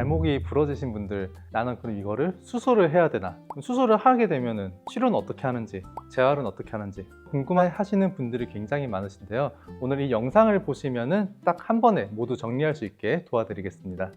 발목이 부러지신 분들, 나는 그럼 이거를 수술을 해야 되나? 수술을 하게 되면은 치료는 어떻게 하는지, 재활은 어떻게 하는지 궁금해 하시는 분들이 굉장히 많으신데요. 오늘 이 영상을 보시면은 딱 한 번에 모두 정리할 수 있게 도와드리겠습니다.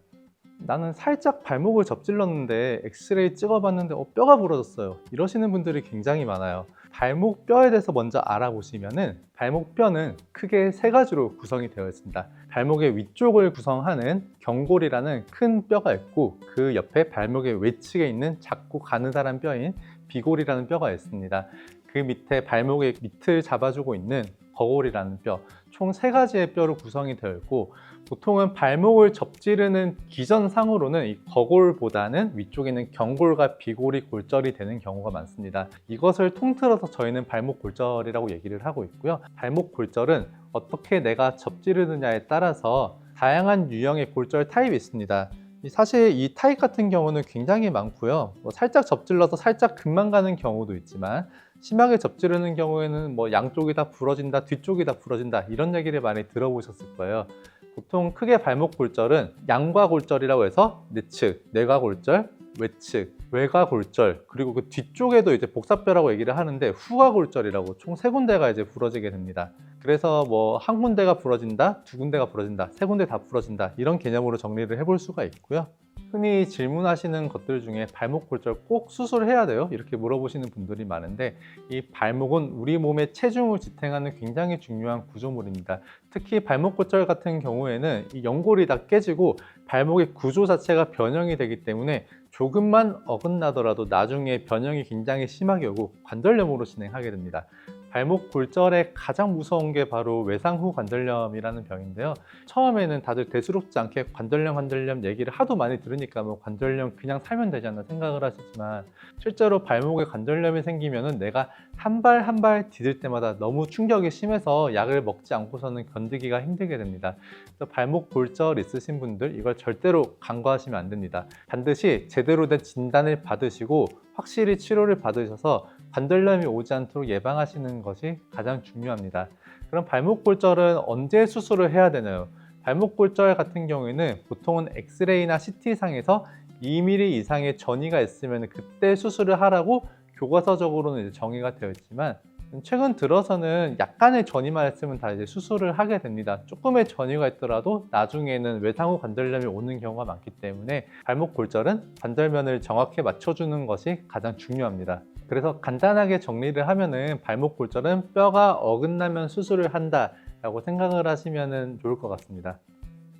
나는 살짝 발목을 접질렀는데 엑스레이 찍어봤는데 뼈가 부러졌어요, 이러시는 분들이 굉장히 많아요. 발목 뼈에 대해서 먼저 알아보시면은 발목 뼈는 크게 세 가지로 구성이 되어 있습니다. 발목의 위쪽을 구성하는 경골이라는 큰 뼈가 있고, 그 옆에 발목의 외측에 있는 작고 가느다란 뼈인 비골이라는 뼈가 있습니다. 그 밑에 발목의 밑을 잡아주고 있는 거골이라는 뼈, 총 세 가지의 뼈로 구성이 되어 있고, 보통은 발목을 접지르는 기전상으로는 이 거골보다는 위쪽에 있는 경골과 비골이 골절이 되는 경우가 많습니다. 이것을 통틀어서 저희는 발목 골절이라고 얘기를 하고 있고요. 발목 골절은 어떻게 내가 접지르느냐에 따라서 다양한 유형의 골절 타입이 있습니다. 사실 이 타입 같은 경우는 굉장히 많고요. 살짝 접질러서 살짝 금방 가는 경우도 있지만, 심하게 접지르는 경우에는 양쪽이 다 부러진다, 뒤쪽이 다 부러진다, 이런 얘기를 많이 들어보셨을 거예요. 보통 크게 발목 골절은 양과골절이라고 해서 내측, 내과골절, 외측, 외과골절, 그리고 그 뒤쪽에도 이제 복사뼈라고 얘기를 하는데 후과골절이라고 총 세 군데가 이제 부러지게 됩니다. 그래서 한 군데가 부러진다, 두 군데가 부러진다, 세 군데 다 부러진다, 이런 개념으로 정리를 해볼 수가 있고요. 흔히 질문하시는 것들 중에 발목 골절 꼭 수술해야 돼요? 이렇게 물어보시는 분들이 많은데, 이 발목은 우리 몸의 체중을 지탱하는 굉장히 중요한 구조물입니다. 특히 발목 골절 같은 경우에는 이 연골이 다 깨지고 발목의 구조 자체가 변형이 되기 때문에 조금만 어긋나더라도 나중에 변형이 굉장히 심하게 오고 관절염으로 진행하게 됩니다. 발목 골절의 가장 무서운 게 바로 외상후 관절염이라는 병인데요. 처음에는 다들 대수롭지 않게 관절염 얘기를 하도 많이 들으니까 관절염 그냥 살면 되지 않나 생각을 하시지만, 실제로 발목에 관절염이 생기면은 내가 한 발 한 발 디딜 때마다 너무 충격이 심해서 약을 먹지 않고서는 견디기가 힘들게 됩니다. 그래서 발목 골절 있으신 분들, 이걸 절대로 간과하시면 안 됩니다. 반드시 제대로 된 진단을 받으시고 확실히 치료를 받으셔서 관절염이 오지 않도록 예방하시는 것이 가장 중요합니다. 그럼 발목 골절은 언제 수술을 해야 되나요? 발목 골절 같은 경우에는 보통은 엑스레이나 CT상에서 2mm 이상의 전이가 있으면 그때 수술을 하라고 교과서적으로는 이제 정의가 되어 있지만, 최근 들어서는 약간의 전이만 있으면 다 이제 수술을 하게 됩니다. 조금의 전이가 있더라도 나중에는 외상후 관절염이 오는 경우가 많기 때문에 발목 골절은 관절면을 정확히 맞춰주는 것이 가장 중요합니다. 그래서 간단하게 정리를 하면은 발목 골절은 뼈가 어긋나면 수술을 한다 라고 생각을 하시면 좋을 것 같습니다.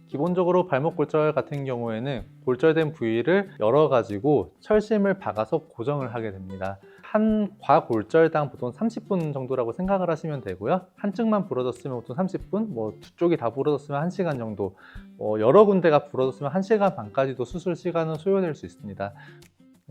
기본적으로 발목 골절 같은 경우에는 골절된 부위를 열어가지고 철심을 박아서 고정을 하게 됩니다. 한 과골절당 보통 30분 정도라고 생각을 하시면 되고요. 한쪽만 부러졌으면 보통 30분, 두 쪽이 다 부러졌으면 1시간 정도, 여러 군데가 부러졌으면 1시간 반까지도 수술 시간은 소요될 수 있습니다.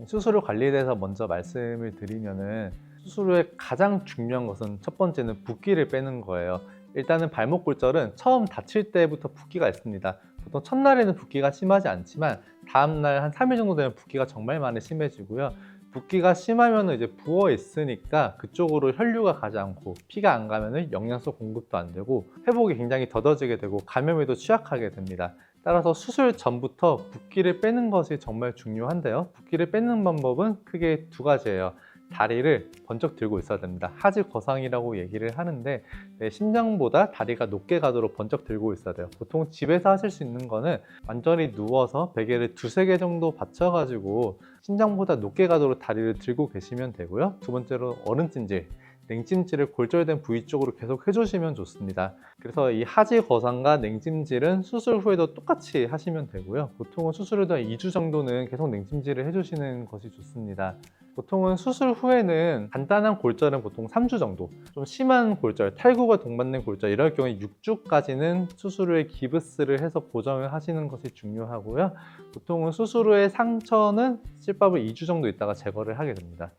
수술 후 관리에 대해서 먼저 말씀을 드리면은, 수술 후에 가장 중요한 것은 첫 번째는 붓기를 빼는 거예요. 일단은 발목 골절은 처음 다칠 때부터 붓기가 있습니다. 보통 첫날에는 붓기가 심하지 않지만 다음날 한 3일 정도 되면 붓기가 정말 많이 심해지고요. 붓기가 심하면 이제 부어 있으니까 그쪽으로 혈류가 가지 않고 피가 안 가면 영양소 공급도 안 되고 회복이 굉장히 더뎌지게 되고 감염에도 취약하게 됩니다. 따라서 수술 전부터 붓기를 빼는 것이 정말 중요한데요. 붓기를 빼는 방법은 크게 두 가지예요. 다리를 번쩍 들고 있어야 됩니다. 하지거상이라고 얘기를 하는데, 심장보다 다리가 높게 가도록 번쩍 들고 있어야 돼요. 보통 집에서 하실 수 있는 거는 완전히 누워서 베개를 두세 개 정도 받쳐가지고 심장보다 높게 가도록 다리를 들고 계시면 되고요. 두 번째로 얼음찜질, 냉찜질을 골절된 부위 쪽으로 계속 해주시면 좋습니다. 그래서 이 하지거상과 냉찜질은 수술 후에도 똑같이 하시면 되고요. 보통은 수술 후에 2주 정도는 계속 냉찜질을 해주시는 것이 좋습니다. 보통은 수술 후에는 간단한 골절은 보통 3주 정도, 좀 심한 골절, 탈구가 동반된 골절, 이럴 경우에 6주까지는 수술 후에 기브스를 해서 고정을 하시는 것이 중요하고요. 보통은 수술 후에 상처는 찔밥을 2주 정도 있다가 제거를 하게 됩니다.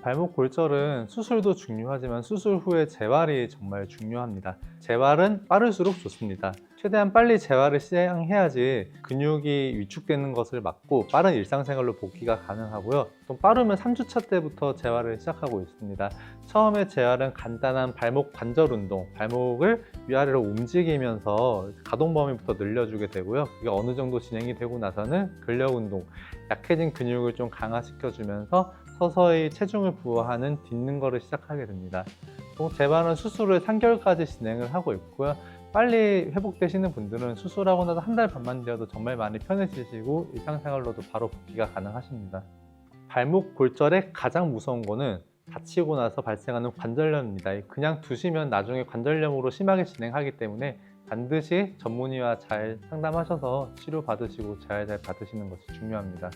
발목 골절은 수술도 중요하지만 수술 후에 재활이 정말 중요합니다. 재활은 빠를수록 좋습니다. 최대한 빨리 재활을 시행해야지 근육이 위축되는 것을 막고 빠른 일상생활로 복귀가 가능하고요. 또 빠르면 3주차 때부터 재활을 시작하고 있습니다. 처음에 재활은 간단한 발목 관절 운동, 발목을 위아래로 움직이면서 가동 범위부터 늘려주게 되고요. 그게 어느 정도 진행이 되고 나서는 근력 운동, 약해진 근육을 좀 강화시켜주면서 서서히 체중을 부여하는 딛는 거를 시작하게 됩니다. 재활은 수술 후 3개월까지 진행을 하고 있고요. 빨리 회복되시는 분들은 수술하고 나서 한 달 반만 되어도 정말 많이 편해지시고 일상생활로도 바로 복귀가 가능하십니다. 발목 골절의 가장 무서운 거는 다치고 나서 발생하는 관절염입니다. 그냥 두시면 나중에 관절염으로 심하게 진행하기 때문에 반드시 전문의와 잘 상담하셔서 치료받으시고 재활 잘 받으시는 것이 중요합니다.